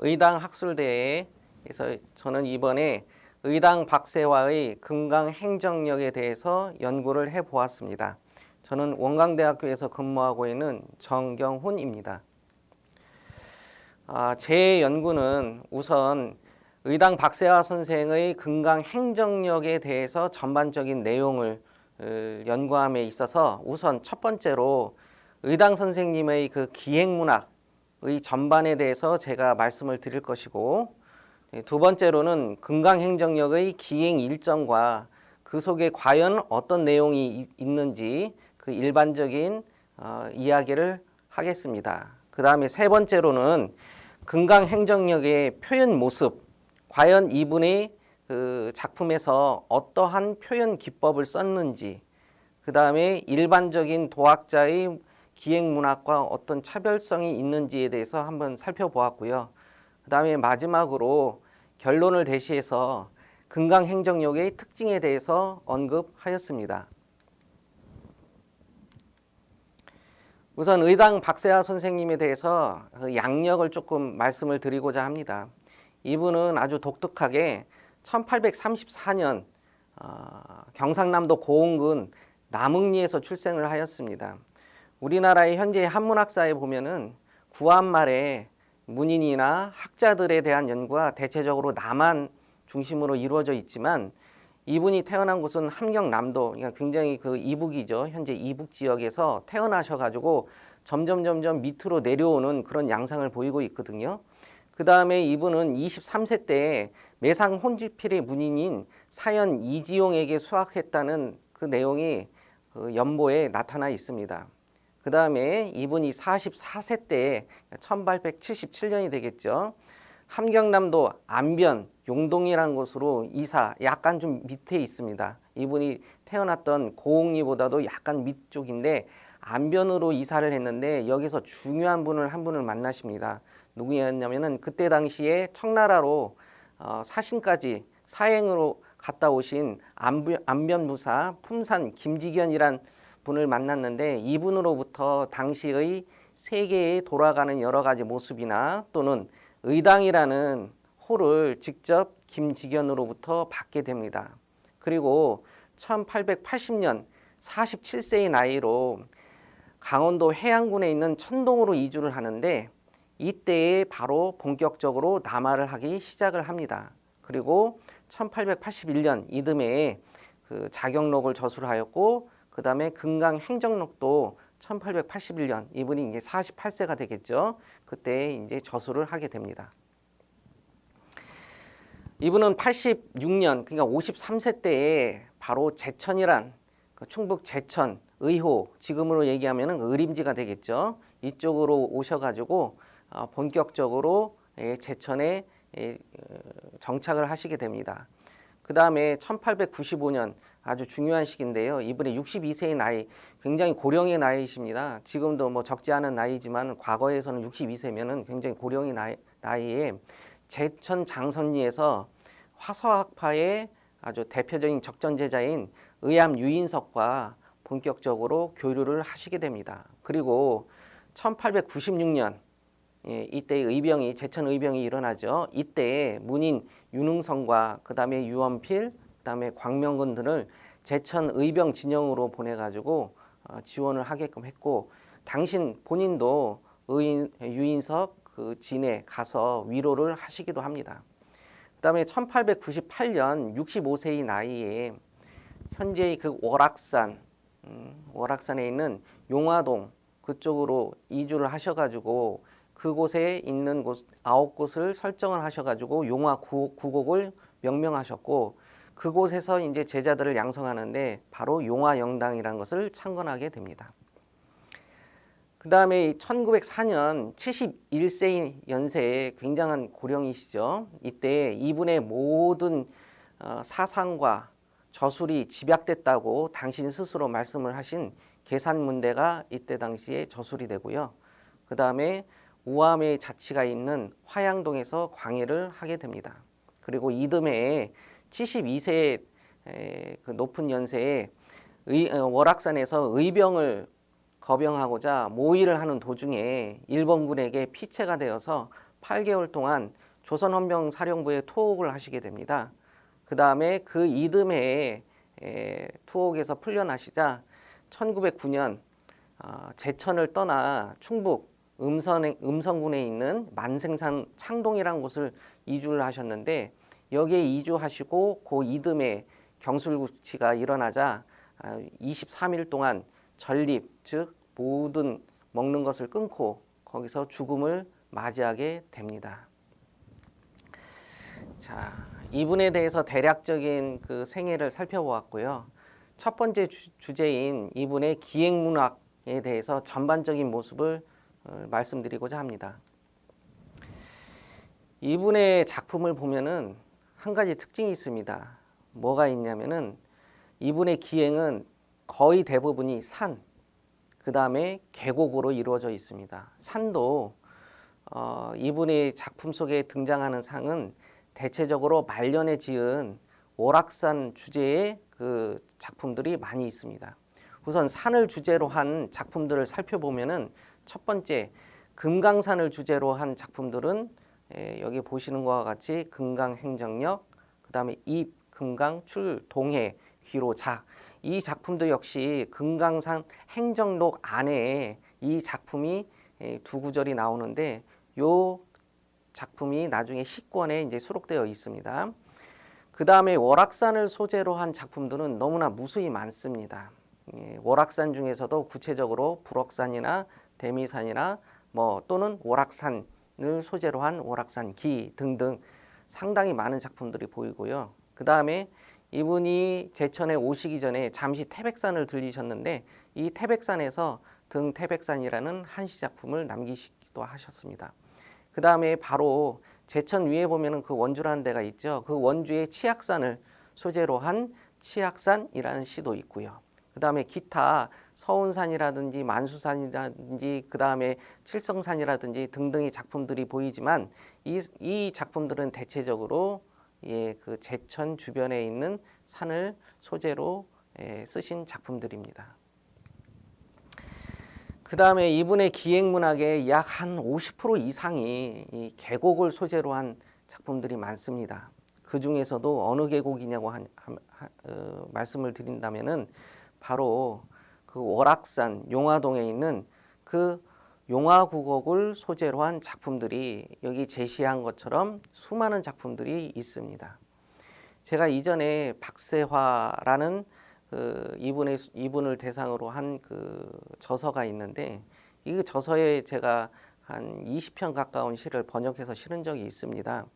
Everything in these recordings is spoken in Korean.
의당 학술대회에서 저는 이번에 의당 박세화의 금강 행정력에 대해서 연구를 해보았습니다. 저는 원광대학교에서 근무하고 있는 정경훈입니다. 제 연구는 우선 의당 박세화 선생의 금강 행정력에 대해서 전반적인 내용을 연구함에 있어서 우선 첫 번째로 의당 선생님의 그 기행문학의 전반에 대해서 제가 말씀을 드릴 것이고, 두 번째로는 금강 행정력의 기행 일정과 그 속에 과연 어떤 내용이 있는지 그 일반적인 이야기를 하겠습니다. 그 다음에 세 번째로는 금강 행정력의 표현 모습, 과연 이분의 그 작품에서 어떠한 표현 기법을 썼는지, 그 다음에 일반적인 도학자의 기행문학과 어떤 차별성이 있는지에 대해서 한번 살펴보았고요. 그 다음에 마지막으로 결론을 대시해서 금강 행정력의 특징에 대해서 언급하였습니다. 우선 의당 박세화 선생님에 대해서 양력을 조금 말씀을 드리고자 합니다. 이분은 아주 독특하게 1834년 경상남도 고흥군 남흥리에서 출생을 하였습니다. 우리나라의 현재 한문학사에 보면은 구한 말에 문인이나 학자들에 대한 연구가 대체적으로 남한 중심으로 이루어져 있지만, 이분이 태어난 곳은 함경남도, 그러니까 굉장히 그 이북이죠. 현재 이북 지역에서 태어나셔가지고 점점 밑으로 내려오는 그런 양상을 보이고 있거든요. 그 다음에 이분은 23세 때 매상 혼지필의 문인인 사연 이지용에게 수학했다는 그 내용이 그 연보에 나타나 있습니다. 그 다음에 이분이 44세 때 1877년이 되겠죠. 함경남도 안변 용동이라는 곳으로 이사, 약간 좀 밑에 있습니다. 이분이 태어났던 고흥리보다도 약간 밑쪽인데 안변으로 이사를 했는데, 여기서 중요한 분을 한 분을 만나십니다. 누구였냐면은 그때 당시에 청나라로 사신까지 사행으로 갔다 오신 안변무사 품산 김지견이란 분을 만났는데, 이분으로부터 당시의 세계에 돌아가는 여러 가지 모습이나 또는 의당이라는 호를 직접 김지견으로부터 받게 됩니다. 그리고 1880년 47세의 나이로 강원도 해안군에 있는 천동으로 이주를 하는데, 이때에 바로 본격적으로 남하를 하기 시작을 합니다. 그리고 1881년 이듬해에 그 자경록을 저술을 하였고, 그 다음에 금강 행정록도 1881년, 이분이 이제 48세가 되겠죠. 그때 이제 저술을 하게 됩니다. 이분은 86년, 그러니까 53세 때에 바로 제천이란 충북 제천, 의호, 지금으로 얘기하면 의림지가 되겠죠. 이쪽으로 오셔가지고 본격적으로 제천에 정착을 하시게 됩니다. 그 다음에 1895년 아주 중요한 시기인데요. 이분의 62세의 나이, 굉장히 고령의 나이이십니다. 지금도 뭐 적지 않은 나이지만 과거에서는 62세면은 굉장히 고령의 나이에 제천 장선리에서 화서학파의 아주 대표적인 적전제자인 의암 유인석과 본격적으로 교류를 하시게 됩니다. 그리고 1896년 이때 의병이, 제천 의병이 일어나죠. 이때 문인 윤흥성과 그 다음에 유언필, 그 다음에 광명근 등을 제천 의병 진영으로 보내가지고 지원을 하게끔 했고, 당신 본인도 유인석 그 진에 가서 위로를 하시기도 합니다. 그 다음에 1898년 65세의 나이에 현재의 그 월악산에 있는 용화동 그쪽으로 이주를 하셔가지고 그곳에 있는 곳 9곳을 설정을 하셔가지고 용화 9곡을 명명하셨고, 그곳에서 이제 제자들을 양성하는데 바로 용화영당이라는 것을 창건하게 됩니다. 그 다음에 1904년 71세 연세에 굉장한 고령이시죠. 이때 이분의 모든 사상과 저술이 집약됐다고 당신 스스로 말씀을 하신 계산문대가 이때 당시에 저술이 되고요. 그 다음에 우암의 자치가 있는 화양동에서 광해를 하게 됩니다. 그리고 이듬해에 72세의 그 높은 연세에 월악산에서 의병을 거병하고자 모의를 하는 도중에 일본군에게 피체가 되어서 8개월 동안 조선헌병사령부에 투옥을 하시게 됩니다. 그 다음에 그 이듬해에 투옥에서 풀려나시자 1909년 제천을 떠나 충북 음성군에 있는 만생산 창동이라는 곳을 이주를 하셨는데, 여기에 이주하시고 그 이듬해 경술구치가 일어나자 23일 동안 전립, 즉 모든 먹는 것을 끊고 거기서 죽음을 맞이하게 됩니다. 자, 이분에 대해서 대략적인 그 생애를 살펴보았고요. 첫 번째 주제인 이분의 기행문학에 대해서 전반적인 모습을 말씀드리고자 합니다. 이분의 작품을 보면은 한 가지 특징이 있습니다. 뭐가 있냐면은 이분의 기행은 거의 대부분이 산, 그 다음에 계곡으로 이루어져 있습니다. 산도 이분의 작품 속에 등장하는 상은 대체적으로 말년에 지은 오락산 주제의 그 작품들이 많이 있습니다. 우선 산을 주제로 한 작품들을 살펴보면은 첫 번째 금강산을 주제로 한 작품들은 여기 보시는 것과 같이 금강행정역, 그 다음에 입, 금강, 출, 동해, 귀로, 작, 이 작품도 역시 금강산 행정록 안에 이 작품이 두 구절이 나오는데, 요 작품이 나중에 시권에 이제 수록되어 있습니다. 그 다음에 월악산을 소재로 한 작품들은 너무나 무수히 많습니다. 월악산 중에서도 구체적으로 불억산이나 대미산이나 또는 월악산을 소재로 한 월악산기 등등 상당히 많은 작품들이 보이고요. 그 다음에 이분이 제천에 오시기 전에 잠시 태백산을 들리셨는데, 이 태백산에서 등태백산이라는 한시 작품을 남기시기도 하셨습니다. 그 다음에 바로 제천 위에 보면은 그 원주라는 데가 있죠. 그 원주의 치악산을 소재로 한 치악산이라는 시도 있고요. 그 다음에 기타 서운산이라든지 만수산이라든지 그 다음에 칠성산이라든지 등등의 작품들이 보이지만, 이 작품들은 대체적으로 그 제천 주변에 있는 산을 소재로 쓰신 작품들입니다. 그 다음에 이분의 기행문학의 약 한 50% 이상이 이 계곡을 소재로 한 작품들이 많습니다. 그 중에서도 어느 계곡이냐고 말씀을 드린다면은 바로 그 월악산 용화동에 있는 그 용화구곡을 소재로 한 작품들이 여기 제시한 것처럼 수많은 작품들이 있습니다. 제가 이전에 박세화라는 이분을 대상으로 한 그 저서가 있는데, 이 저서에 제가 한 20편 가까운 시를 번역해서 실은 적이 있습니다.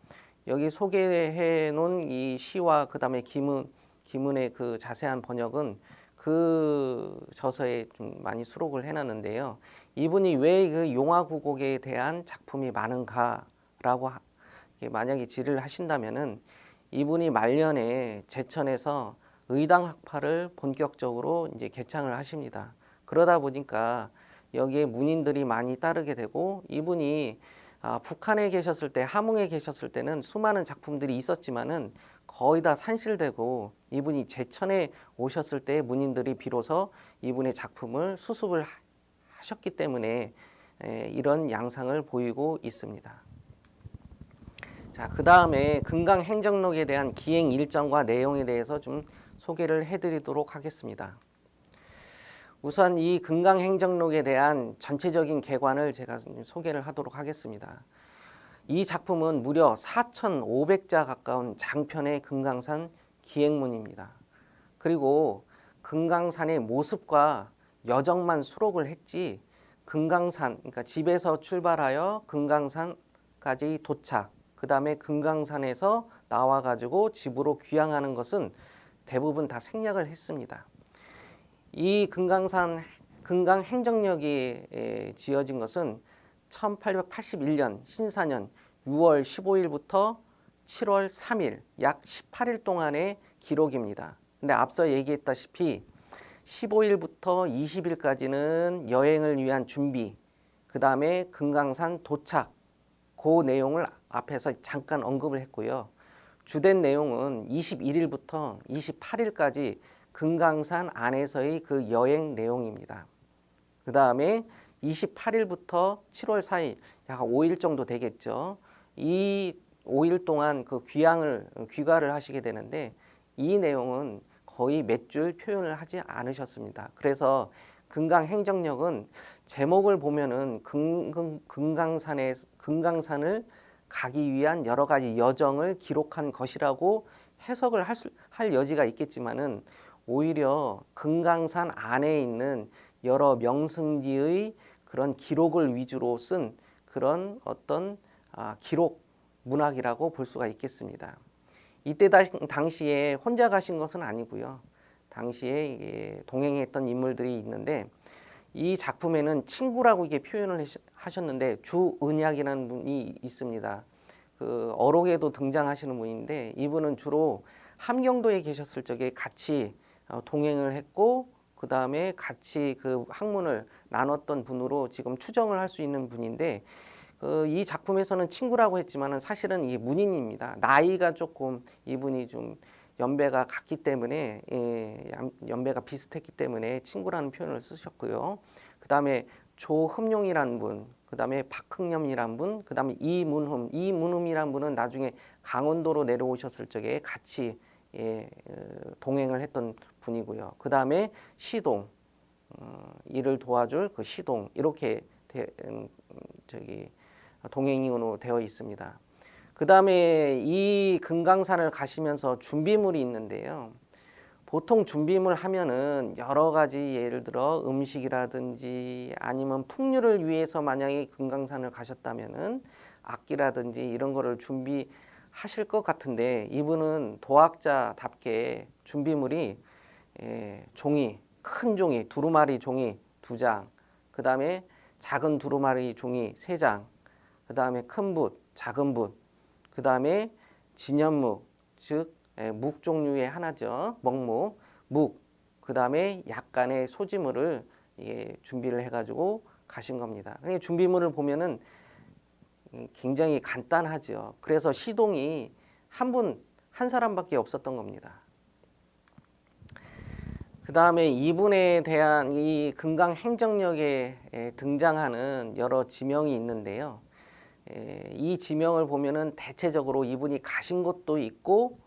여기 소개해 놓은 이 시와 그 다음에 기문의 그 자세한 번역은 그 저서에 좀 많이 수록을 해놨는데요. 이분이 왜 그 용화구곡에 대한 작품이 많은가라고 만약에 질의를 하신다면은, 이분이 말년에 제천에서 의당학파를 본격적으로 이제 개창을 하십니다. 그러다 보니까 여기에 문인들이 많이 따르게 되고, 이분이 북한에 계셨을 때, 함흥에 계셨을 때는 수많은 작품들이 있었지만은 거의 다 산실되고, 이분이 제천에 오셨을 때 문인들이 비로소 이분의 작품을 수습을 하셨기 때문에 이런 양상을 보이고 있습니다. 자, 그 다음에 금강행정록에 대한 기행 일정과 내용에 대해서 좀 소개를 해드리도록 하겠습니다. 우선 이 금강행정록에 대한 전체적인 개관을 제가 소개를 하도록 하겠습니다. 이 작품은 무려 4,500자 가까운 장편의 금강산 기행문입니다. 그리고 금강산의 모습과 여정만 수록을 했지, 금강산, 그러니까 집에서 출발하여 금강산까지 도착, 그 다음에 금강산에서 나와가지고 집으로 귀향하는 것은 대부분 다 생략을 했습니다. 이 금강행정역이 지어진 것은 1881년 신사년 6월 15일부터 7월 3일 약 18일 동안의 기록입니다. 근데 앞서 얘기했다시피 15일부터 20일까지는 여행을 위한 준비, 그 다음에 금강산 도착, 그 내용을 앞에서 잠깐 언급을 했고요. 주된 내용은 21일부터 28일까지 금강산 안에서의 그 여행 내용입니다. 그 다음에 28일부터 7월 4일 약 5일 정도 되겠죠. 이 5일 동안 그 귀가를 하시게 되는데 이 내용은 거의 몇 줄 표현을 하지 않으셨습니다. 그래서 금강행정력은 제목을 보면은 금강산을 가기 위한 여러 가지 여정을 기록한 것이라고 해석을 할 여지가 있겠지만은 오히려 금강산 안에 있는 여러 명승지의 그런 기록을 위주로 쓴 그런 어떤 기록 문학이라고 볼 수가 있겠습니다. 이때 당시에 혼자 가신 것은 아니고요. 당시에 동행했던 인물들이 있는데 이 작품에는 친구라고 이게 표현을 하셨는데 주은약이라는 분이 있습니다. 그 어록에도 등장하시는 분인데 이분은 주로 함경도에 계셨을 적에 같이 동행을 했고 그 다음에 같이 그 학문을 나눴던 분으로 지금 추정을 할 수 있는 분인데 이 작품에서는 친구라고 했지만은 사실은 이게 문인입니다. 나이가 조금 이분이 좀 연배가 같기 때문에 연배가 비슷했기 때문에 친구라는 표현을 쓰셨고요. 그 다음에 조흠룡이라는 분, 그 다음에 박흥념이라는 분, 그 다음에 이문흠이라는 분은 나중에 강원도로 내려오셨을 적에 같이 동행을 했던 분이고요. 그 다음에 시동, 이를 도와줄 그 시동 이렇게 동행인으로 되어 있습니다. 그 다음에 이 금강산을 가시면서 준비물이 있는데요. 보통 준비물 하면은 여러 가지 예를 들어 음식이라든지 아니면 풍류를 위해서 만약에 금강산을 가셨다면은 악기라든지 이런 거를 준비하실 것 같은데 이분은 도학자답게 준비물이 종이, 큰 종이, 두루마리 종이 2장, 그 다음에 작은 두루마리 종이 3장, 그 다음에 큰 붓, 작은 붓, 그 다음에 진연묵, 즉 묵 종류의 하나죠. 먹묵, 묵, 그 다음에 약간의 소지물을 준비를 해가지고 가신 겁니다. 준비물을 보면은 굉장히 간단하죠. 그래서 시동이 한 사람밖에 없었던 겁니다. 그 다음에 이분에 대한 이 금강행정력에 등장하는 여러 지명이 있는데요. 이 지명을 보면은 대체적으로 이분이 가신 곳도 있고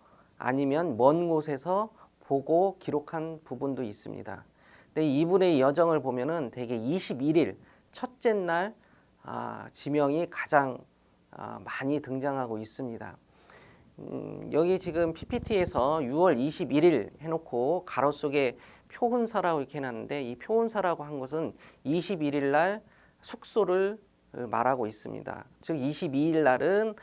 아니면 먼 곳에서 보고 기록한 부분도 있습니다. 근데 이분의 여정을 보면은 대개 21일 첫째 날 지명이 가장 많이 등장하고 있습니다. 여기 지금 PPT에서 6월 21일 해놓고 가로 속에 표훈사라고 이렇게 해놨는데 이 표훈사라고 한 것은 21일 날 숙소를 말하고 있습니다. 즉 22일 날은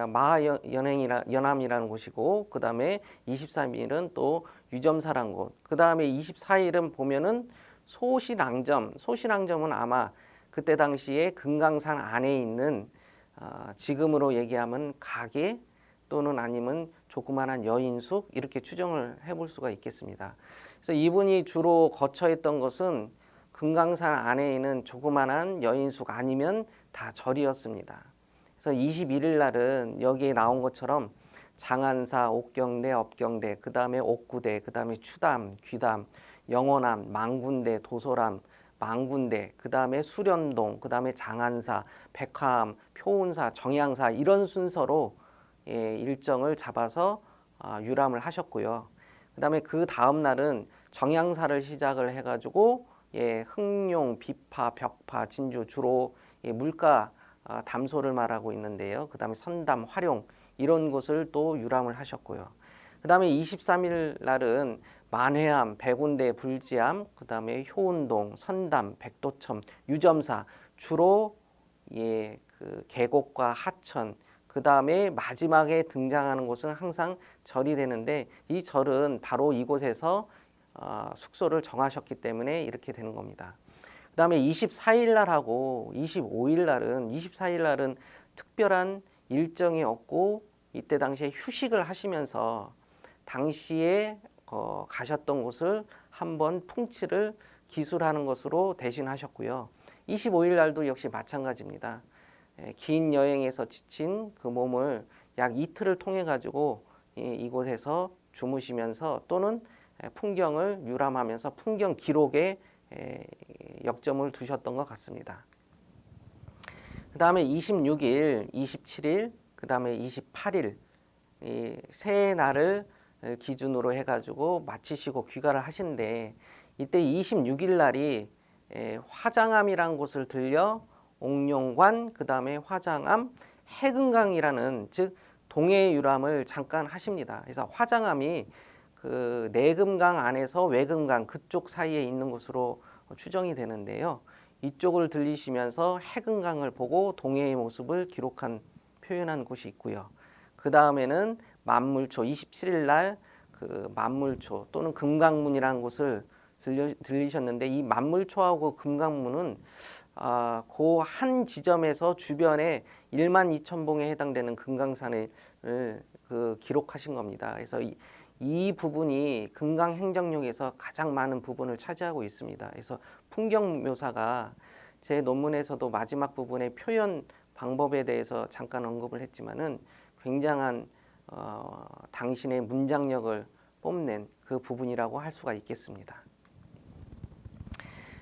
마하연암이라는 곳이고 그 다음에 23일은 또 유점사라는 곳, 그 다음에 24일은 보면은 소신앙점은 아마 그때 당시에 금강산 안에 있는 지금으로 얘기하면 가게 또는 아니면 조그만한 여인숙 이렇게 추정을 해볼 수가 있겠습니다. 그래서 이분이 주로 거처했던 것은 금강산 안에 있는 조그만한 여인숙 아니면 다 절이었습니다. 그래서 21일 날은 여기에 나온 것처럼 장안사, 옥경대, 업경대, 그 다음에 옥구대, 그 다음에 추담, 귀담, 영원암, 망군대, 도소람, 망군대, 그 다음에 수련동, 그 다음에 장안사, 백화암, 표운사, 정양사 이런 순서로 일정을 잡아서 유람을 하셨고요. 그 다음에 그 다음 날은 정양사를 시작을 해가지고 흑룡, 비파, 벽파, 진주 주로 물가 담소를 말하고 있는데요. 그 다음에 선담, 활용 이런 곳을 또 유람을 하셨고요. 그 다음에 23일 날은 만회암, 백운대, 불지암, 그 다음에 효운동, 선담, 백도첨, 유점사 주로 그 계곡과 하천, 그 다음에 마지막에 등장하는 곳은 항상 절이 되는데 이 절은 바로 이곳에서 숙소를 정하셨기 때문에 이렇게 되는 겁니다. 그 다음에 24일 날하고 24일 날은 특별한 일정이 없고 이때 당시에 휴식을 하시면서 당시에 가셨던 곳을 한번 풍치를 기술하는 것으로 대신하셨고요. 25일 날도 역시 마찬가지입니다. 긴 여행에서 지친 그 몸을 약 이틀을 통해 가지고 이곳에서 주무시면서 또는 풍경을 유람하면서 풍경 기록에 역점을 두셨던 것 같습니다. 그 다음에 26일, 27일, 그 다음에 28일 이 세 날을 기준으로 해가지고 마치시고 귀가를 하시는데, 이때 26일 날이 화장암이라는 곳을 들려 옥룡관, 그 다음에 화장암, 해금강이라는 즉 동해 유람을 잠깐 하십니다. 그래서 화장암이 그 내금강 안에서 외금강 그쪽 사이에 있는 곳으로 추정이 되는데요. 이쪽을 들리시면서 해금강을 보고 동해의 모습을 기록한 표현한 곳이 있고요. 그 다음에는 만물초 27일 날 그 만물초 또는 금강문이라는 곳을 들리셨는데, 이 만물초하고 금강문은 그 한 지점에서 주변에 1만 2천 봉에 해당되는 금강산을 그 기록하신 겁니다. 그래서 이 부분이 금강 행정역에서 가장 많은 부분을 차지하고 있습니다. 그래서 풍경 묘사가 제 논문에서도 마지막 부분의 표현 방법에 대해서 잠깐 언급을 했지만은 굉장한 당신의 문장력을 뽐낸 그 부분이라고 할 수가 있겠습니다.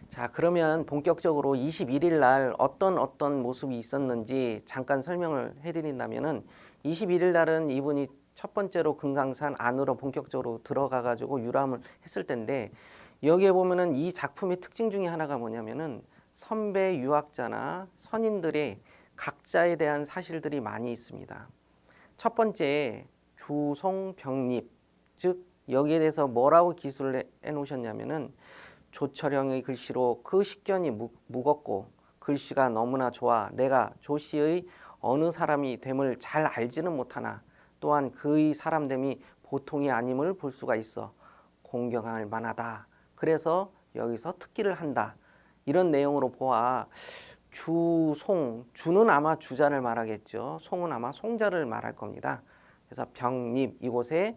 자, 그러면 본격적으로 21일 날 어떤 모습이 있었는지 잠깐 설명을 해드린다면은, 21일 날은 이분이 첫 번째로 금강산 안으로 본격적으로 들어가 가지고 유람을 했을 텐데, 여기에 보면은 이 작품의 특징 중에 하나가 뭐냐면은 선배 유학자나 선인들의 각자에 대한 사실들이 많이 있습니다. 첫 번째, 주송 병립, 즉 여기에 대해서 뭐라고 기술을 해 놓으셨냐면은, 조철형의 글씨로 그 식견이 무겁고 글씨가 너무나 좋아 내가 조씨의 어느 사람이 됨을 잘 알지는 못하나 또한 그의 사람됨이 보통이 아님을 볼 수가 있어 공경할 만하다. 그래서 여기서 특기를 한다. 이런 내용으로 보아 주송, 주는 아마 주자를 말하겠죠. 송은 아마 송자를 말할 겁니다. 그래서 병립 이곳에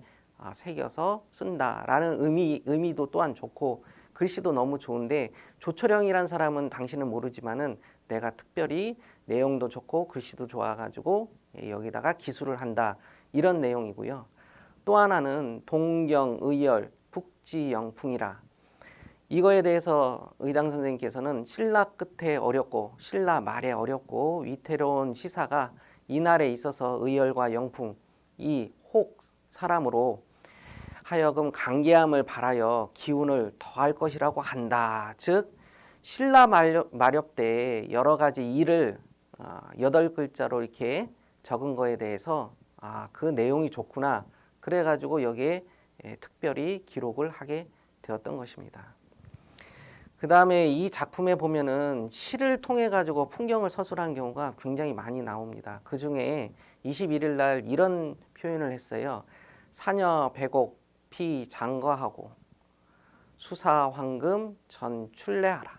새겨서 쓴다라는 의미도 또한 좋고, 글씨도 너무 좋은데, 조철영이란 사람은 당신은 모르지만은 내가 특별히 내용도 좋고 글씨도 좋아가지고 여기다가 기술을 한다, 이런 내용이고요. 또 하나는 동경, 의열, 북지영풍이라. 이거에 대해서 의당 선생님께서는 신라 끝에 어렵고 신라 말에 어렵고 위태로운 시사가 이날에 있어서 의열과 영풍, 이 혹 사람으로 하여금 강개함을 발하여 기운을 더할 것이라고 한다. 즉 신라 마렵 때 여러 가지 일을 8글자로 이렇게 적은 거에 대해서 그 내용이 좋구나, 그래가지고 여기에 특별히 기록을 하게 되었던 것입니다. 그 다음에 이 작품에 보면은 시를 통해 가지고 풍경을 서술한 경우가 굉장히 많이 나옵니다. 그 중에 21일 날 이런 표현을 했어요. 사녀 백옥 피 장거하고 수사 황금 전 출래하라.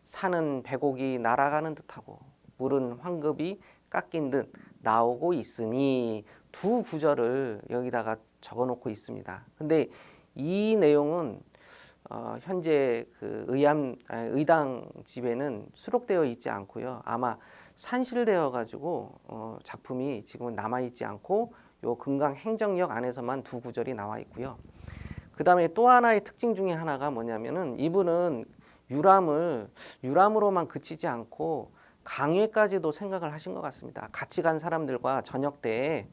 산은 백옥이 날아가는 듯하고 물은 황급이 깎인 듯 나오고 있으니, 두 구절을 여기다가 적어 놓고 있습니다. 근데 이 내용은 현재 그 의당 집에는 수록되어 있지 않고요. 아마 산실되어 가지고 작품이 지금은 남아 있지 않고 요 금강 행정역 안에서만 두 구절이 나와 있고요. 그 다음에 또 하나의 특징 중에 하나가 뭐냐면은, 이분은 유람으로만 그치지 않고 강회까지도 생각을 하신 것 같습니다. 같이 간 사람들과 저녁 때에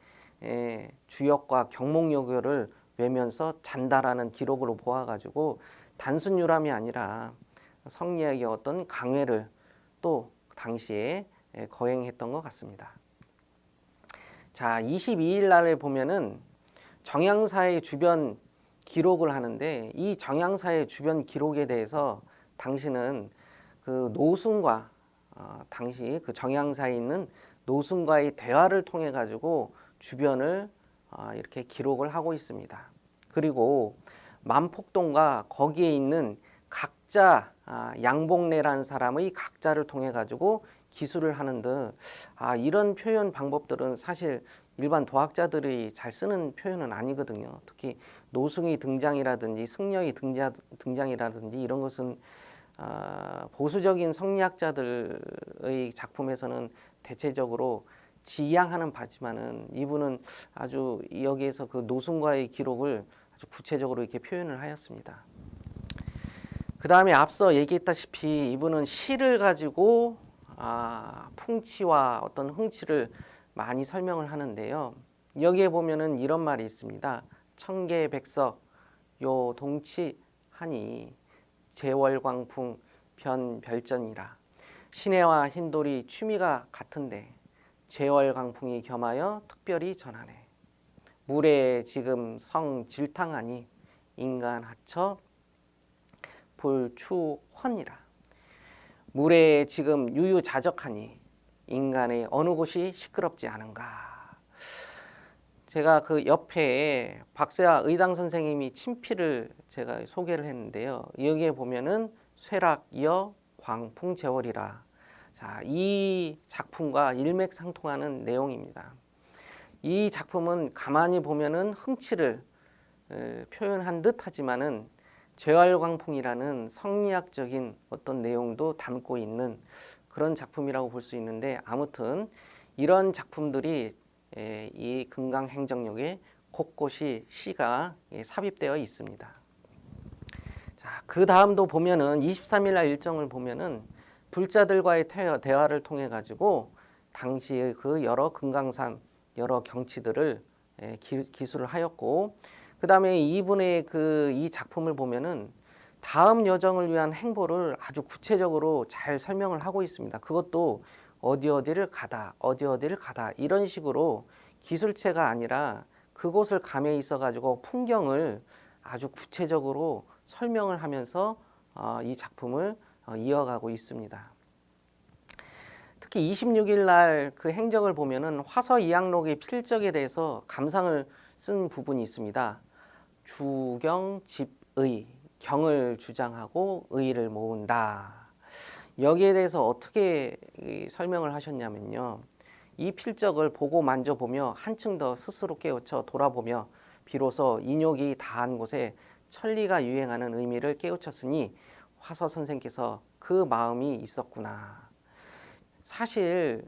주역과 경목요교를 외면서 잔다라는 기록으로 보아가지고 단순 유람이 아니라 성리학의 어떤 강회를 또 당시에 거행했던 것 같습니다. 자, 22일 날에 보면은 정양사의 주변 기록을 하는데, 이 정양사의 주변 기록에 대해서 당시는 그 노순과 당시 그 정양사에 있는 노순과의 대화를 통해 가지고 주변을 이렇게 기록을 하고 있습니다. 그리고 만폭동과 거기에 있는 각자 양복래라는 사람의 각자를 통해 가지고 기술을 하는 듯, 이런 표현 방법들은 사실 일반 도학자들이 잘 쓰는 표현은 아니거든요. 특히 노승의 등장이라든지 승려의 등장이라든지 이런 것은 보수적인 성리학자들의 작품에서는 대체적으로 지향하는 바지만은, 이분은 아주 여기에서 그 노승과의 기록을 아주 구체적으로 이렇게 표현을 하였습니다. 그 그 다음에 앞서 얘기했다시피 이분은 시를 가지고 풍치와 어떤 흥치를 많이 설명을 하는데요. 여기에 보면은 이런 말이 있습니다. 청계백석 요 동치하니 제월광풍 변별전이라. 신해와 흰돌이 취미가 같은데 제월광풍이 겸하여 특별히 전하네. 물에 지금 성 질탕하니 인간 하처 불추헌이라. 물에 지금 유유자적하니 인간의 어느 곳이 시끄럽지 않은가. 제가 그 옆에 박세아 의당 선생님이 친필을 제가 소개를 했는데요. 여기에 보면은 쇠락이어 광풍제월이라. 자, 이 작품과 일맥상통하는 내용입니다. 이 작품은 가만히 보면은 흥치를 표현한 듯 하지만은 제월광풍이라는 성리학적인 어떤 내용도 담고 있는 그런 작품이라고 볼 수 있는데, 아무튼 이런 작품들이 이 금강행정록에 곳곳이 시가 삽입되어 있습니다. 자, 그 다음도 보면은 23일 날 일정을 보면은 불자들과의 대화를 통해 가지고 당시의 그 여러 금강산 여러 경치들을 기술을 하였고, 그 다음에 이분의 이 작품을 보면은 다음 여정을 위한 행보를 아주 구체적으로 잘 설명을 하고 있습니다. 그것도 어디 어디를 가다 이런 식으로 기술체가 아니라 그곳을 감에 있어 가지고 풍경을 아주 구체적으로 설명을 하면서 이 작품을 이어가고 있습니다. 특히 26일 날 그 행적을 보면은 화서 이항록의 필적에 대해서 감상을 쓴 부분이 있습니다. 주경 집의, 경을 주장하고 의를 모은다. 여기에 대해서 어떻게 설명을 하셨냐면요. 이 필적을 보고 만져보며 한층 더 스스로 깨우쳐 돌아보며 비로소 인욕이 다한 곳에 천리가 유행하는 의미를 깨우쳤으니 화서 선생께서 그 마음이 있었구나. 사실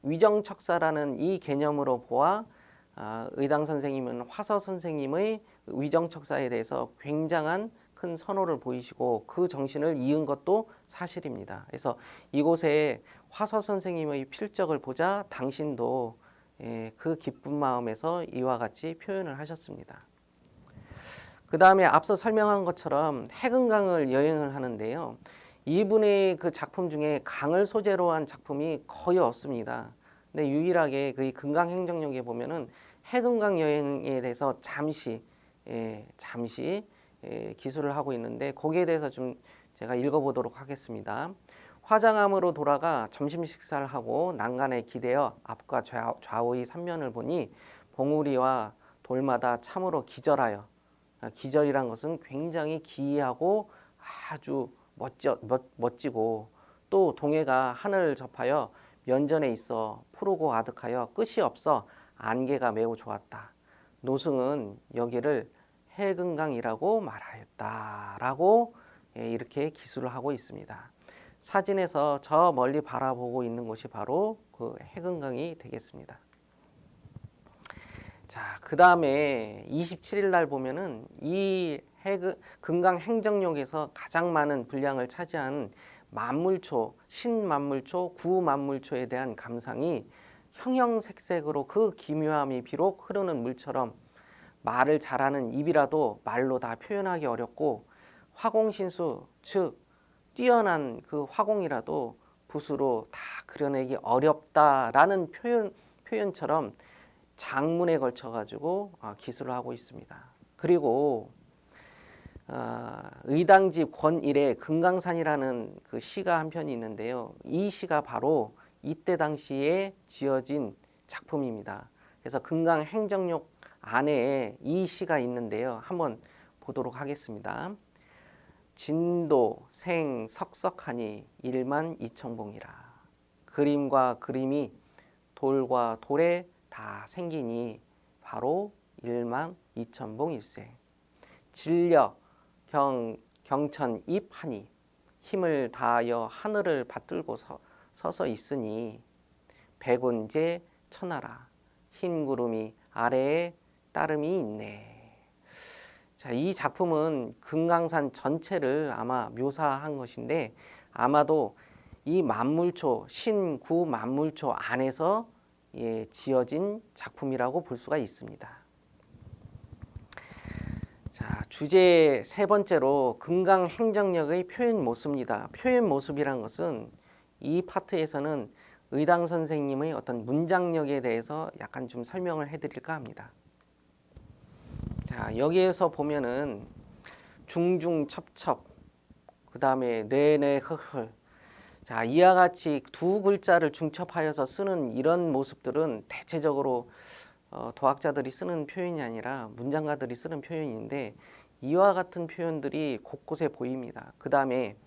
위정척사라는 이 개념으로 보아 의당 선생님은 화서 선생님의 위정척사에 대해서 굉장한 큰 선호를 보이시고 그 정신을 이은 것도 사실입니다. 그래서 이곳에 화서 선생님의 필적을 보자 당신도 그 기쁜 마음에서 이와 같이 표현을 하셨습니다. 그 다음에 앞서 설명한 것처럼 해금강을 여행을 하는데요. 이분의 그 작품 중에 강을 소재로 한 작품이 거의 없습니다. 근데 유일하게 그 금강행정록에 보면은 해금강 여행에 대해서 잠시 기술을 하고 있는데, 거기에 대해서 좀 제가 읽어보도록 하겠습니다. 화장암으로 돌아가 점심 식사를 하고 난간에 기대어 앞과 좌우의 삼면을 보니 봉우리와 돌마다 참으로 기절하여, 기절이란 것은 굉장히 기이하고 아주 멋지고, 또 동해가 하늘을 접하여 면전에 있어 푸르고 아득하여 끝이 없어 안개가 매우 좋았다. 노승은 여기를 해금강이라고 말하였다라고 이렇게 기술을 하고 있습니다. 사진에서 저 멀리 바라보고 있는 곳이 바로 그 해금강이 되겠습니다. 자, 그 다음에 27일 날 보면은 이 금강행정록에서 가장 많은 분량을 차지한 만물초, 신만물초, 구만물초에 대한 감상이 형형색색으로 그 기묘함이 비록 흐르는 물처럼 말을 잘하는 입이라도 말로 다 표현하기 어렵고, 화공신수 즉 뛰어난 그 화공이라도 붓으로 다 그려내기 어렵다라는 표현처럼 장문에 걸쳐 가지고 기술을 하고 있습니다. 그리고 의당집 권일의 금강산이라는 그 시가 한 편이 있는데요. 이 시가 바로 이때 당시에 지어진 작품입니다. 그래서 금강행정록 안에 이 시가 있는데요. 한번 보도록 하겠습니다. 진도 생 석석하니 12,000봉이라. 그림과 그림이 돌과 돌에 다 생기니 바로 12,000봉일세. 진력 경천입하니 힘을 다하여 하늘을 받들고 서서 있으니 백운제 천하라. 흰 구름이 아래에 따름이 있네. 자, 이 작품은 금강산 전체를 아마 묘사한 것인데 아마도 이 만물초, 신구 만물초 안에서 지어진 작품이라고 볼 수가 있습니다. 자, 주제 세 번째로 금강 행정력의 표현 모습입니다. 표현 모습이란 것은 이 파트에서는 의당 선생님의 어떤 문장력에 대해서 약간 좀 설명을 해드릴까 합니다. 자, 여기에서 보면은 중중첩첩, 그 다음에 네네 흐흐. 자, 이와 같이 두 글자를 중첩하여서 쓰는 이런 모습들은 대체적으로 도학자들이 쓰는 표현이 아니라 문장가들이 쓰는 표현인데 이와 같은 표현들이 곳곳에 보입니다. 그 다음에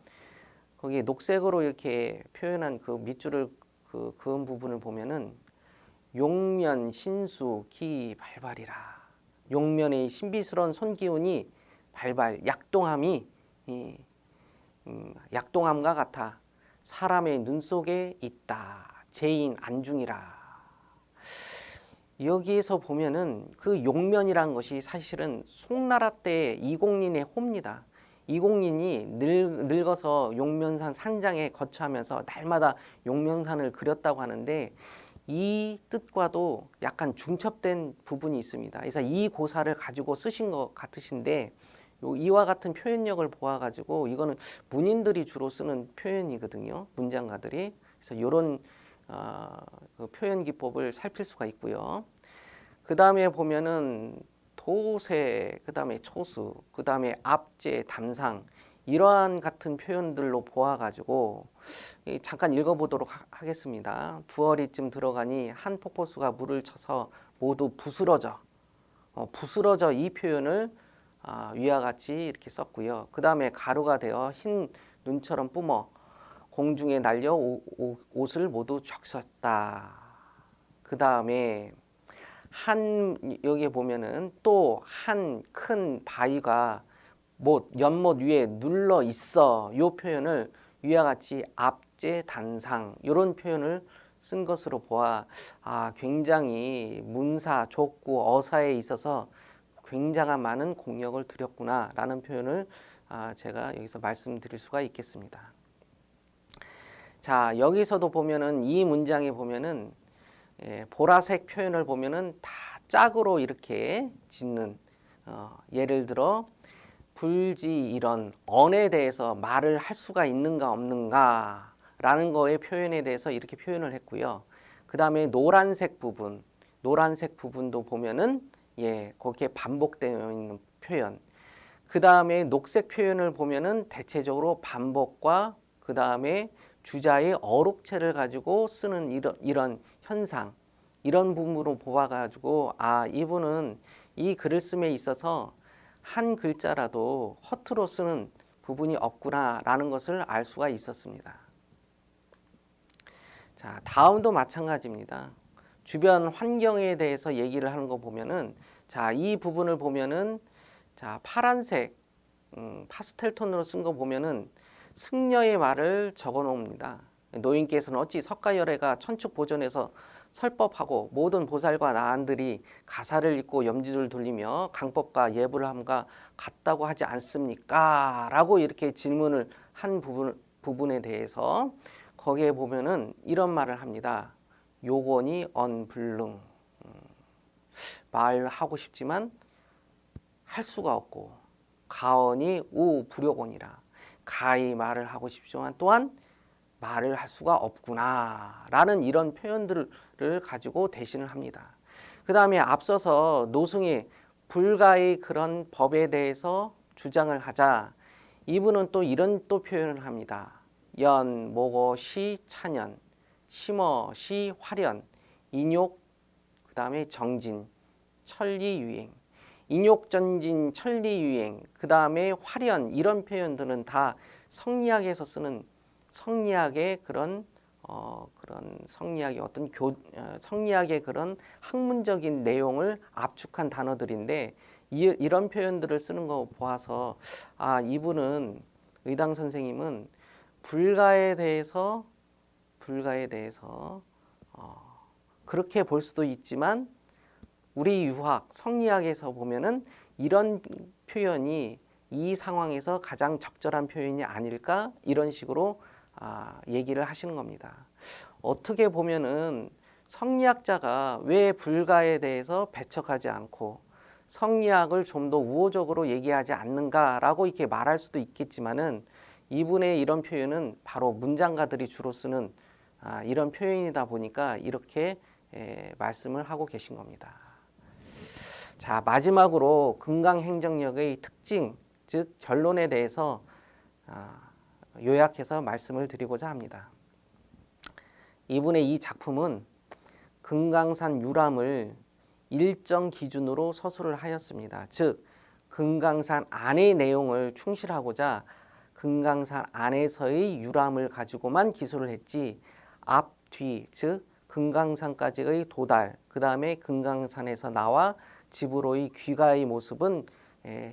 거기에 녹색으로 이렇게 표현한 그 밑줄을 그은 부분을 보면은 용면 신수 기 발발이라. 용면의 신비스러운 손기운이 발발 약동함이 약동함과 같아 사람의 눈 속에 있다. 제인 안중이라. 여기에서 보면은 그 용면이란 것이 사실은 송나라 때 이공린의 호입니다. 이공린이 늙어서 용면산 산장에 거처하면서 날마다 용면산을 그렸다고 하는데 이 뜻과도 약간 중첩된 부분이 있습니다. 그래서 이 고사를 가지고 쓰신 것 같으신데 이와 같은 표현력을 보아가지고 이거는 문인들이 주로 쓰는 표현이거든요. 문장가들이. 그래서 이런 그 표현 기법을 살필 수가 있고요. 그 다음에 보면은 도세, 그 다음에 초수, 그 다음에 압제, 담상 이러한 같은 표현들로 보아가지고 잠깐 읽어보도록 하겠습니다. 두어리쯤 들어가니 한 폭포수가 물을 쳐서 모두 부스러져. 부스러져 이 표현을 위와 같이 이렇게 썼고요. 그 다음에 가루가 되어 흰 눈처럼 뿜어 공중에 날려 옷을 모두 적셨다. 그 다음에 여기에 보면은 또 한 큰 바위가 연못 위에 눌러 있어. 이 표현을 위와 같이 압제 단상 이런 표현을 쓴 것으로 보아 굉장히 문사, 족구, 어사에 있어서 굉장한 많은 공력을 들였구나라는 표현을 제가 여기서 말씀드릴 수가 있겠습니다. 자, 여기서도 보면은 이 문장에 보면은 보라색 표현을 보면은 다 짝으로 이렇게 짓는 예를 들어 불지 이런 언에 대해서 말을 할 수가 있는가 없는가 라는 거의 표현에 대해서 이렇게 표현을 했고요. 그 다음에 노란색 부분도 보면은 거기에 반복되어 있는 표현. 그 다음에 녹색 표현을 보면은 대체적으로 반복과 그 다음에 주자의 어록체를 가지고 쓰는 이런 현상, 이런 부분으로 보아가지고 이분은 이 글을 씀에 있어서 한 글자라도 허투루 쓰는 부분이 없구나라는 것을 알 수가 있었습니다. 자, 다음도 마찬가지입니다. 주변 환경에 대해서 얘기를 하는 거 보면은 자, 이 부분을 보면은 자, 파란색 파스텔 톤으로 쓴 거 보면은 승려의 말을 적어 놓습니다. 노인께서는 어찌 석가열애가 천축 보존해서 설법하고 모든 보살과 나한들이 가사를 읽고 염지를 돌리며 강법과 예불을 함과 같다고 하지 않습니까? 라고 이렇게 질문을 한 부분에 대해서 거기에 보면은 이런 말을 합니다. 요건이 언불능. 말하고 싶지만 할 수가 없고 가언이 우불효곤이라. 가히 말을 하고 싶지만 또한 말을 할 수가 없구나 라는 이런 표현들을 가지고 대신을 합니다. 그 다음에 앞서서 노승이 불가의 그런 법에 대해서 주장을 하자 이분은 또 이런 또 표현을 합니다. 연, 모고, 시, 찬연, 심어, 시, 화련, 인욕, 그 다음에 정진, 천리유행. 인욕전진, 천리유행, 그 다음에 화련 이런 표현들은 다 성리학에서 쓰는 성리학의 그런 성리학의 성리학의 그런 학문적인 내용을 압축한 단어들인데 이런 표현들을 쓰는 거 보아서 이분은 의당 선생님은 불가에 대해서 그렇게 볼 수도 있지만 우리 유학, 성리학에서 보면은 이런 표현이 이 상황에서 가장 적절한 표현이 아닐까 이런 식으로 얘기를 하시는 겁니다. 어떻게 보면은 성리학자가 왜 불가에 대해서 배척하지 않고 성리학을 좀 더 우호적으로 얘기하지 않는가라고 이렇게 말할 수도 있겠지만은 이분의 이런 표현은 바로 문장가들이 주로 쓰는 이런 표현이다 보니까 이렇게 말씀을 하고 계신 겁니다. 자, 마지막으로 금강행정역의 특징, 즉 결론에 대해서 요약해서 말씀을 드리고자 합니다. 이분의 이 작품은 금강산 유람을 일정 기준으로 서술을 하였습니다. 즉 금강산 안의 내용을 충실하고자 금강산 안에서의 유람을 가지고만 기술을 했지 앞, 뒤, 즉 금강산까지의 도달, 그 다음에 금강산에서 나와 집으로의 귀가의 모습은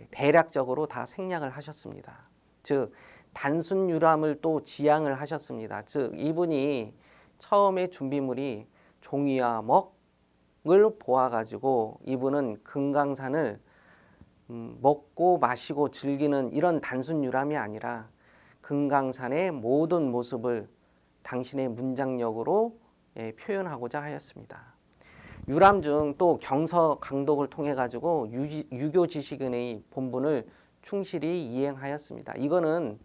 대략적으로 다 생략을 하셨습니다. 즉 단순 유람을 또 지향을 하셨습니다. 즉 이분이 처음에 준비물이 종이와 먹을 보아가지고 이분은 금강산을 먹고 마시고 즐기는 이런 단순 유람이 아니라 금강산의 모든 모습을 당신의 문장력으로 표현하고자 하였습니다. 유람 중 또 경서 강독을 통해 가지고 유교 지식인의 본분을 충실히 이행하였습니다. 이거는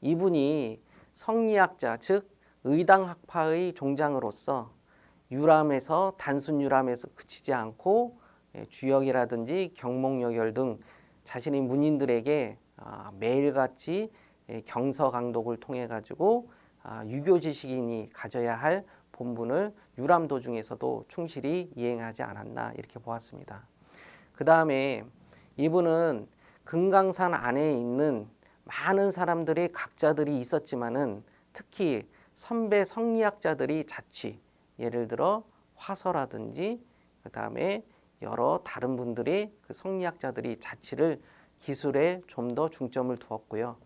이분이 성리학자 즉 의당학파의 종장으로서 유람에서 단순 유람에서 그치지 않고 주역이라든지 경목여결 등 자신의 문인들에게 매일같이 경서 강독을 통해 가지고 유교 지식인이 가져야 할 본분을 유람 도중에서도 충실히 이행하지 않았나 이렇게 보았습니다. 그 다음에 이분은 금강산 안에 있는 많은 사람들의 각자들이 있었지만은 특히 선배 성리학자들이 자취, 예를 들어 화서라든지 그 다음에 여러 다른 분들의 그 성리학자들이 자취를 기술에 좀 더 중점을 두었고요.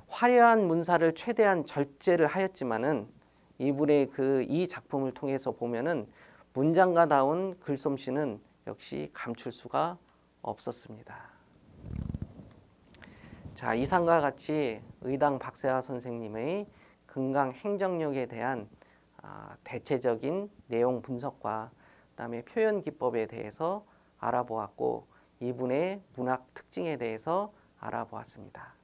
화려한 문사를 최대한 절제를 하였지만은 이분의 이 작품을 통해서 보면은 문장가다운 글솜씨는 역시 감출 수가 없었습니다. 자, 이상과 같이 의당 박세화 선생님의 금강행정역에 대한 대체적인 내용 분석과 그다음에 표현 기법에 대해서 알아보았고 이분의 문학 특징에 대해서 알아보았습니다.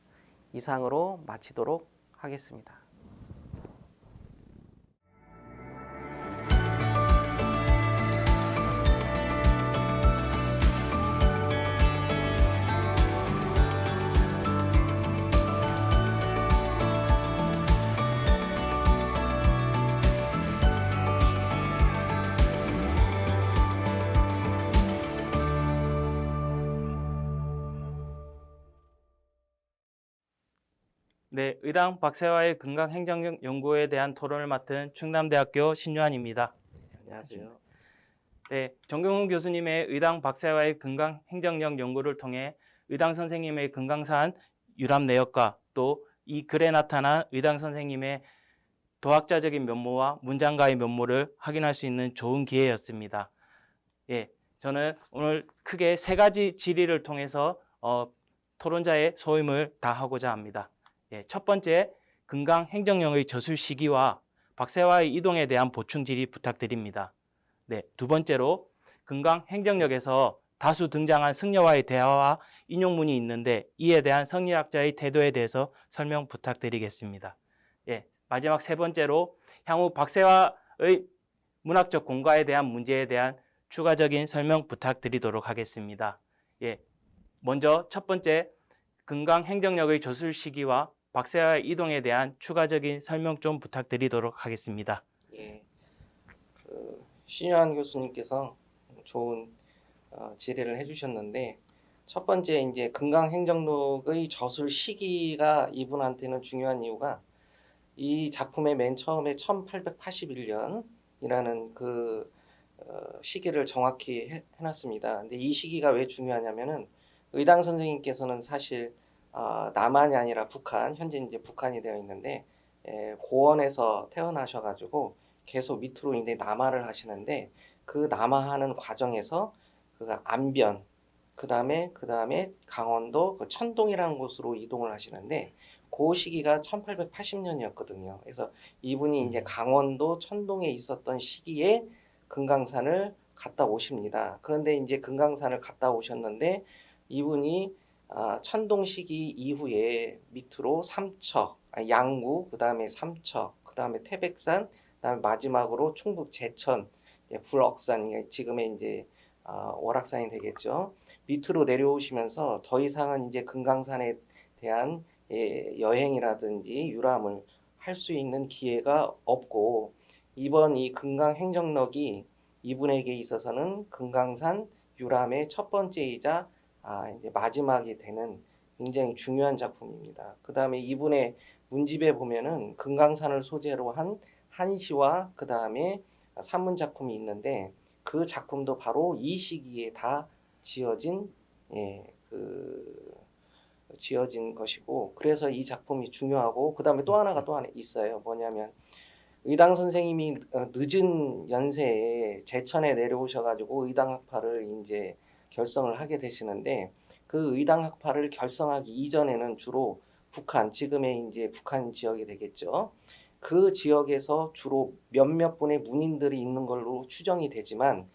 이상으로 마치도록 하겠습니다. 네, 의당 박세화의 금강행정역 연구에 대한 토론을 맡은 충남대학교 신유한입니다. 안녕하세요. 네, 정경훈 교수님의 의당 박세화의 금강행정역 연구를 통해 의당 선생님의 금강산 유람 내역과 또 이 글에 나타난 의당 선생님의 도학자적인 면모와 문장가의 면모를 확인할 수 있는 좋은 기회였습니다. 예, 저는 오늘 크게 세 가지 질의를 통해서 토론자의 소임을 다하고자 합니다. 예, 첫 번째, 금강행정역의 저술 시기와 박세화의 이동에 대한 보충 질의 부탁드립니다. 네, 두 번째로 금강행정역에서 다수 등장한 승려와의 대화와 인용문이 있는데 이에 대한 성리학자의 태도에 대해서 설명 부탁드리겠습니다. 예, 마지막 세 번째로 향후 박세화의 문학적 공과에 대한 문제에 대한 추가적인 설명 부탁드리도록 하겠습니다. 예, 먼저 첫 번째, 금강행정역의 저술 시기와 박세화의 이동에 대한 추가적인 설명 좀 부탁드리도록 하겠습니다. 예, 신유한 교수님께서 좋은 질의를 해주셨는데 첫 번째 이제 금강행정록의 저술 시기가 이분한테는 중요한 이유가 이 작품의 맨 처음에 1881년이라는 그 시기를 정확히 해놨습니다. 근데 이 시기가 왜 중요하냐면은 의당 선생님께서는 사실 남한이 아니라 북한, 현재 이제 북한이 되어 있는데 고원에서 태어나셔가지고 계속 밑으로 이제 남하를 하시는데 그 남하하는 과정에서 그 안변, 그다음에 강원도 그 천동이라는 곳으로 이동을 하시는데 그 시기가 1880년이었거든요. 그래서 이분이 이제 강원도 천동에 있었던 시기에 금강산을 갔다 오십니다. 그런데 이제 금강산을 갔다 오셨는데 이분이 천동 시기 이후에 밑으로 삼척, 양구, 그다음에 삼척, 그다음에 태백산, 그다음에 마지막으로 충북 제천, 불억산, 지금의 이제 월악산이 되겠죠. 밑으로 내려오시면서 더 이상은 이제 금강산에 대한 여행이라든지 유람을 할 수 있는 기회가 없고 이번 이 금강 행정록이 이분에게 있어서는 금강산 유람의 첫 번째이자 이제 마지막이 되는 굉장히 중요한 작품입니다. 그 다음에 이분의 문집에 보면은 금강산을 소재로 한 한시와 그 다음에 산문 작품이 있는데 그 작품도 바로 이 시기에 다 지어진 지어진 것이고 그래서 이 작품이 중요하고 그 다음에 또 하나 있어요. 뭐냐면 의당 선생님이 늦은 연세에 제천에 내려오셔가지고 의당학파를 이제 결성을 하게 되시는데 그 의당학파를 결성하기 이전에는 주로 북한, 지금의 이제 북한 지역이 되겠죠. 그 지역에서 주로 몇몇 분의 문인들이 있는 걸로 추정이 되지만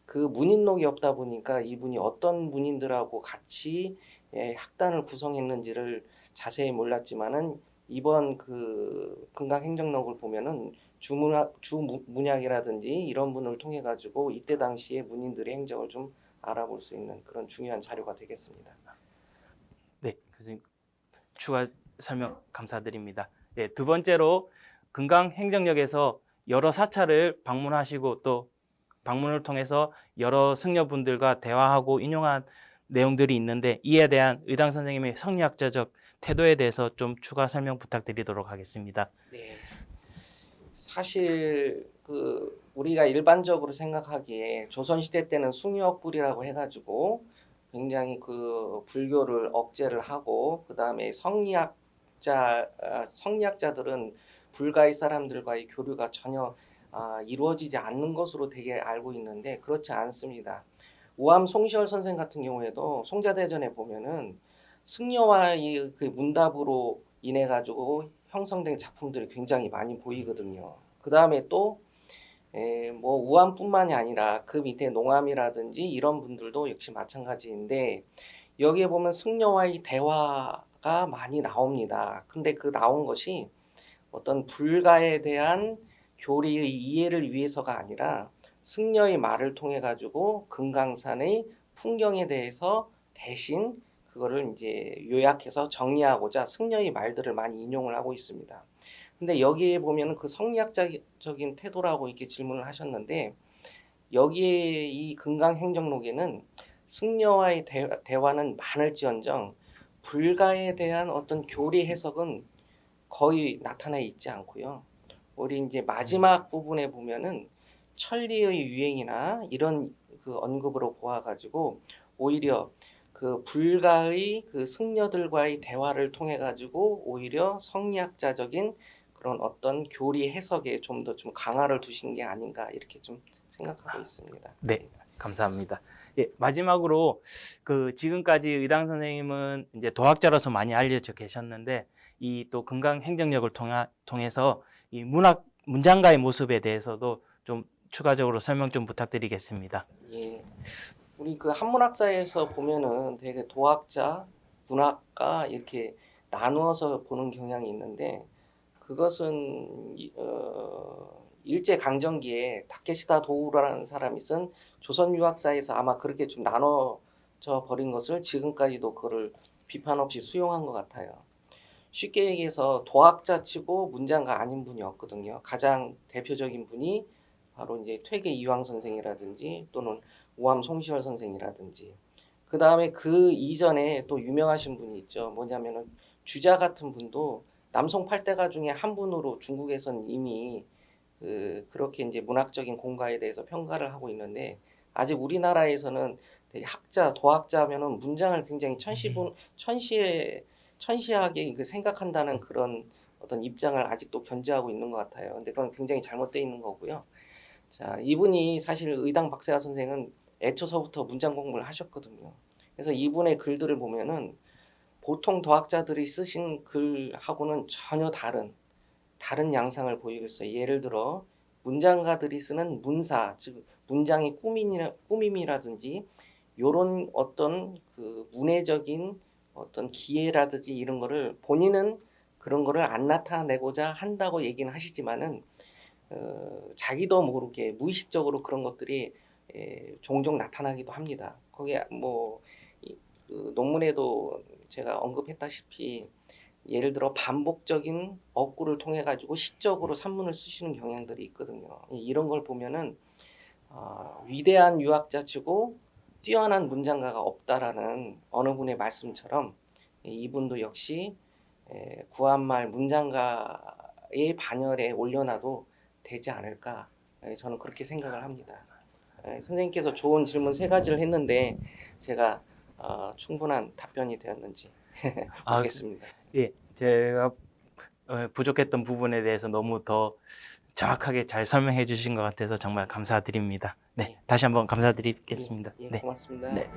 그 문인록이 없다 보니까 이분이 어떤 문인들하고 같이 학단을 구성했는지를 자세히 몰랐지만은 이번 그 금강행정록을 보면은 주문약이라든지 이런 분을 통해 가지고 이때 당시에 문인들의 행적을 좀 알아볼 수 있는 그런 중요한 자료가 되겠습니다. 네, 교수님 추가 설명 감사드립니다. 네, 두 번째로 금강행정역에서 여러 사찰을 방문하시고 또 방문을 통해서 여러 승려분들과 대화하고 인용한 내용들이 있는데 이에 대한 의당 선생님의 성리학자적 태도에 대해서 좀 추가 설명 부탁드리도록 하겠습니다. 네. 사실 그 우리가 일반적으로 생각하기에 조선시대 때는 숭유억불이라고 해가지고 굉장히 그 불교를 억제를 하고 그 다음에 성리학자들은 불가의 사람들과의 교류가 전혀 이루어지지 않는 것으로 되게 알고 있는데 그렇지 않습니다. 우암 송시열 선생 같은 경우에도 송자대전에 보면은 승려와의 그 문답으로 인해 가지고 형성된 작품들이 굉장히 많이 보이거든요. 그 다음에 또 뭐 우암뿐만이 아니라 그 밑에 농암이라든지 이런 분들도 역시 마찬가지인데 여기에 보면 승려와의 대화가 많이 나옵니다. 근데 그 나온 것이 어떤 불가에 대한 교리의 이해를 위해서가 아니라 승려의 말을 통해 가지고 금강산의 풍경에 대해서 대신 그거를 이제 요약해서 정리하고자 승려의 말들을 많이 인용을 하고 있습니다. 근데 여기에 보면은 그 성리학적인 태도라고 이렇게 질문을 하셨는데 여기에 이 금강행정록에는 승려와의 대화는 많을지언정 불가에 대한 어떤 교리 해석은 거의 나타나 있지 않고요. 우리 이제 마지막 부분에 보면은 천리의 유행이나 이런 그 언급으로 보아가지고 오히려 그 불가의 그 승려들과의 대화를 통해 가지고 오히려 성리학자적인 그런 어떤 교리 해석에 좀 더 좀 강화를 두신 게 아닌가 이렇게 좀 생각하고 있습니다. 네, 감사합니다. 예, 마지막으로 그 지금까지 의당 선생님은 이제 도학자로서 많이 알려져 계셨는데 이 또 금강행정역을 통해서 이 문장가의 모습에 대해서도 좀 추가적으로 설명 좀 부탁드리겠습니다. 예, 우리 그 한문학사에서 보면은 되게 도학자, 문학가 이렇게 나누어서 보는 경향이 있는데 그것은 일제 강점기에 다케시다 도우라는 사람이 쓴 조선 유학사에서 아마 그렇게 좀 나눠져 버린 것을 지금까지도 그거를 비판 없이 수용한 것 같아요. 쉽게 얘기해서 도학자치고 문장가 아닌 분이 없거든요. 가장 대표적인 분이 바로 이제 퇴계 이황 선생이라든지 또는 우암 송시열 선생이라든지 그 다음에 그 이전에 또 유명하신 분이 있죠. 뭐냐면은 주자 같은 분도 남송 팔대가 중에 한 분으로 중국에선 이미 그렇게 이제 문학적인 공가에 대해서 평가를 하고 있는데 아직 우리나라에서는 되게 학자, 도학자면은 문장을 굉장히 천시하게 그 생각한다는 그런 어떤 입장을 아직도 견지하고 있는 것 같아요. 근데 그건 굉장히 잘못되어 있는 거고요. 자, 이분이 사실 의당 박세아 선생은 애초서부터 문장 공부를 하셨거든요. 그래서 이분의 글들을 보면은 보통 도학자들이 쓰신 글하고는 전혀 다른 양상을 보이고 있어요. 예를 들어 문장가들이 쓰는 문사, 즉 문장의 꾸밈이라든지 요런 어떤 그 문해적인 어떤 기회라든지 이런 거를 본인은 그런 거를 안 나타내고자 한다고 얘기는 하시지만은 자기도 모르게 무의식적으로 그런 것들이 종종 나타나기도 합니다. 거기에 그 논문에도 제가 언급했다시피 예를 들어 반복적인 어구를 통해 가지고 시적으로 산문을 쓰시는 경향들이 있거든요. 이런 걸 보면은 위대한 유학자치고 뛰어난 문장가가 없다라는 어느 분의 말씀처럼 이분도 역시 구한말 문장가의 반열에 올려놔도 되지 않을까, 저는 그렇게 생각을 합니다. 선생님께서 좋은 질문 세 가지를 했는데 제가 충분한 답변이 되었는지 아, 모르겠습니다. 예, 제가 부족했던 부분에 대해서 너무 더 정확하게 잘 설명해 주신 것 같아서 정말 감사드립니다. 네, 다시 한번 감사드리겠습니다. 예, 네. 고맙습니다. 네.